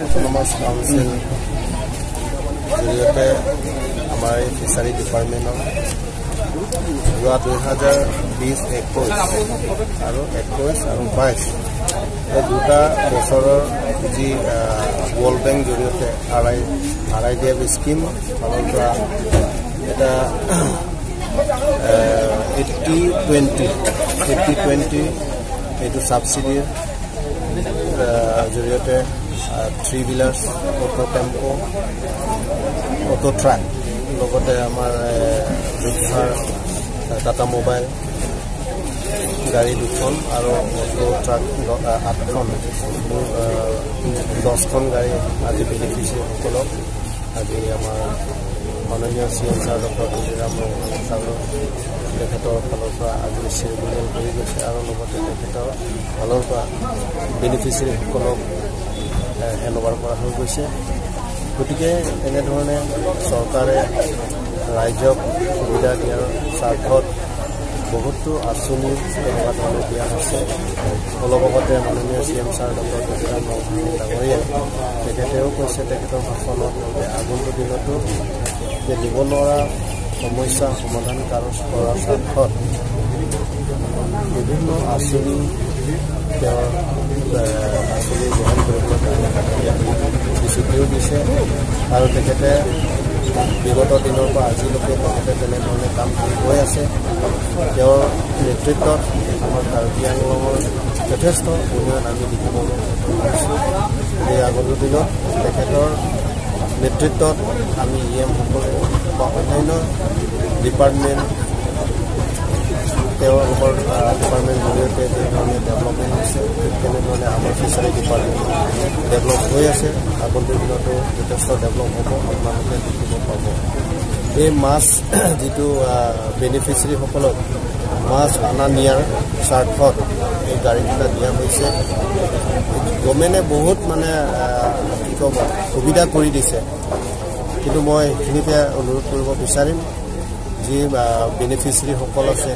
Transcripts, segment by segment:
Autonomous council জৰিয়তে আমাৰ এই ফিচাৰী ডিপাৰ্টমেণ্টৰ যোৱা 2020-21 আৰু 21 আৰু 22 এই দুটা বছৰৰ যি ৱৰ্ল্ড বেংক জৰিয়তে RIDF স্কিম ফালৰ পৰা এটা 80-20 এইটো ছাবচিডিৰ জৰিয়তে 3 wheelers auto tempo auto truck লগতে আমাৰ ৰিক্সাৰ টাটা মোবাইল গাড়ী 2খন আৰু অটো ট্ৰাক 8খন 10খন গাড়ী আজি বেনিফিচিয়াৰীসকলক আজি আমাৰ মাননীয় CM ছাৰ ডক্টৰ তুলসীৰাম ছাৰৰ তেখেতৰ ফালৰ পৰা আজি চেৰিমনিয়েল কৰি গৈছে আৰু লগতে তেখেতৰ ফালৰ পৰা বেনিফিচিয়াৰীসকলক হেণ্ডঅভাৰ কৰা হৈ গৈছে। গতিকে এনেধৰণে চৰকাৰে ৰাইজক সুবিধা দিয়াৰ স্বাৰ্থত বহুতো আঁচনি তেনেকুৱা ধৰণে দিয়া হৈছে। অলপ আগতে মাননীয় CM ছাৰ ডক্টৰ তুলসীৰাম ডাঙৰীয়াই তেখেতেও কৈছে তেখেতৰ ভাষণত যে আগন্তুক দিনতো যে নিবনুৱা সমস্যা সমাধান কৰাৰ স্বাৰ্থত বিভিন্ন আঁচনি তেওঁৰ আঁচনি গ্ৰহণ কৰিবলৈ প্ৰতিশ্ৰুতিও দিছে আৰু তেখেতে বিগত দিনৰ পৰা আজিলৈকে তেখেতে তেনেধৰণে কাম কৰি গৈ আছে। তেওঁৰ নেতৃত্বত আমাৰ কাৰ্বি আংলঙৰ যথেষ্ট উন্নয়ন আমি দেখিবলৈ পাইছোঁ। এই আগন্তুক দিনত তেখেতৰ নেতৃত্বত আমি EM-সকলে বা অন্যান্য ডিপাৰ্টমেণ্ট তেওঁলোকৰ ডিপাৰ্টমেণ্ট জৰিয়তে যেনেধৰণে ডেভেলপমেণ্ট হৈছে ঠিক তেনেধৰণে আমাৰ ফিচাৰী ডিপাৰ্টমেণ্ট ডেভেলপ হৈ আছে। আগন্তুক দিনতো যথেষ্ট ডেভেলপ হ'ব, আপোনালোকে দেখিব পাব। এই মাছ যিটো বেনিফিচিয়াৰীসকলক মাছ অনা নিয়াৰ স্বাৰ্থত এই গাড়ীকেইটা দিয়া হৈছে। গভৰ্ণমেণ্টে বহুত কি ক'ব সুবিধা কৰি দিছে, কিন্তু মই সেইখিনিতে অনুৰোধ কৰিব বিচাৰিম যি বেনিফিচিয়াৰীসকল আছে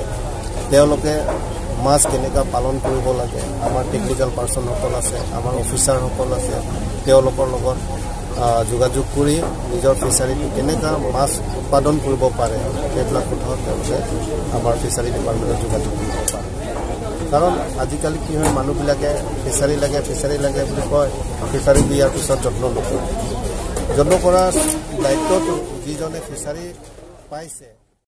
তেওঁলোকে মাছ কেনেকৈ পালন কৰিব লাগে, আমাৰ টেকনিকেল পাৰ্চনসকল আছে, আমাৰ অফিচাৰসকল আছে, তেওঁলোকৰ লগত যোগাযোগ কৰি নিজৰ ফিচাৰীটো কেনেকৈ মাছ উৎপাদন কৰিব পাৰে সেইবিলাক কথাও তেওঁলোকে আমাৰ ফিচাৰী ডিপাৰ্টমেণ্টত যোগাযোগ কৰিব পাৰে। কাৰণ আজিকালি কি হয়, মানুহবিলাকে ফিচাৰী লাগে বুলি কয়, ফিচাৰী দিয়াৰ পিছত যত্ন নকৰে। যত্ন কৰাৰ দায়িত্বটো যিজনে ফিচাৰী পাইছে